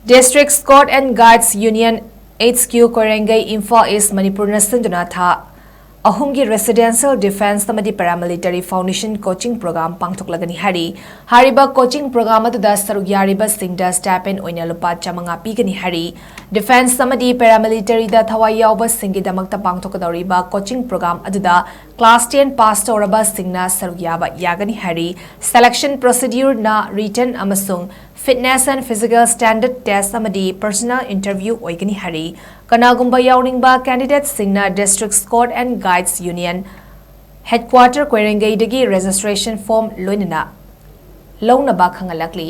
District Court and Guides Union HQ Koirengei Imphal East Manipur na Sinduna tha ahumgi residential defense tamadi paramilitary foundation coaching program PANGTHOKLAGANI hariba coaching program aduda saruk yariba singda step in oina lupa chamanga pigani hari defense tamadi paramilitary da thawai yawba singi damakta pangthokadoriba coaching program aduda class 10 pass toraba singna saruk yaba yagani hari selection procedure na written amasung fitness and physical standard test amadi personal interview oigani hari kanagumba yawningba candidates singna district court and guides union headquarter Koirengei dagi registration form loinana launaba khangalakli